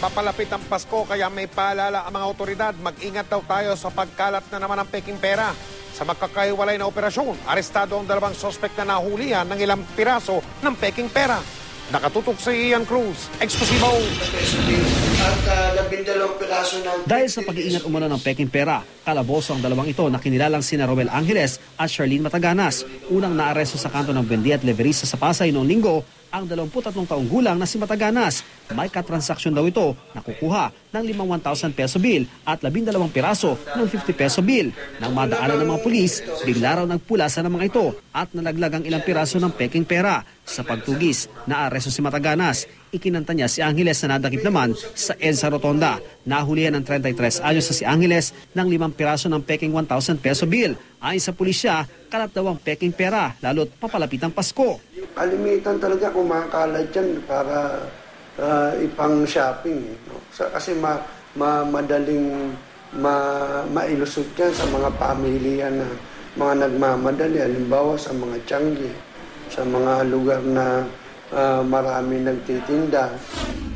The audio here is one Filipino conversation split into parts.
Papalapit ang Pasko kaya may paalala ang mga otoridad. Mag-ingat daw tayo sa pagkalat na naman ng peking pera. Sa magkakaiwalay na operasyon, arestado ang 2 suspect na nahulihan ng ilang piraso ng peking pera. Nakatutok si Ian Cruz, Explosivo. At 12 piraso ng... Dahil sa pag-iingat umano ng peking pera, kalaboso ang dalawang ito na kinilalang sina Roel Angeles at Charlene Mataganas. Unang naaresto sa kanto ng Buendia at Leverista sa Pasay noong linggo ang 23 taong gulang na si Mataganas. May katransaksyon daw ito na kukuha ng 1,000 peso bill at 12 piraso ng 50 peso bill. Nang madaanan ng mga pulis, bigla raw nagpulasan ng mga ito at nalaglag ang ilang piraso ng peking pera. Sa pagtugis, naaresto si Mataganas. Ikinanta niya si Angeles na nadakip naman sa EDSA Rotonda. Nahulihan ng 33 anyos na si Angeles ng 5 piraso ng peking 1,000 peso bill. Ayon sa pulisya, kalat daw ang peking pera lalo't papalapit ang Pasko. Kalimitan talaga kumakalat yan para ipang shopping. No? Kasi madaling mailusot yan sa mga pamilya na mga nagmamadali. Halimbawa sa mga tianggi, sa mga lugar na marami nagtitinda.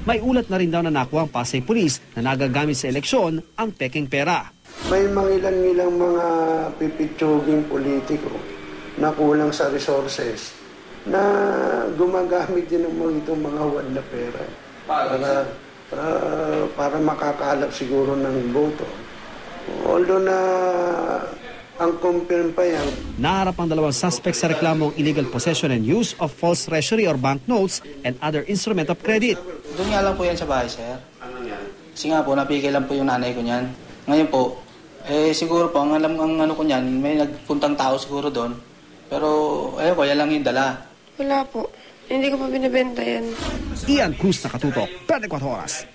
May ulat na rin daw na nakuha ang Pasay Police na nagagamit sa eleksyon ang peking pera. May mangilan-ngilang mga pipitsuging politiko na kulang sa resources na gumagamit din ng mga wad na pera para makakalap siguro ng boto. Although na ang confirm pa yan. Naharap ang 2 suspects sa reklamong illegal possession and use of false treasury or banknotes and other instrument of credit. Doon nga lang po yan sa bahay, sir. Ano yan? Kasi nga po, napigil lang po yung nanay ko niyan. Ngayon po, siguro po, ang ano ko niyan, may nagpuntang tao siguro doon. Pero, ko, yan lang yung dala. Wala po. Hindi ko pa binibenta yan. Ian Cruz, Nakatutok, 24 Oras.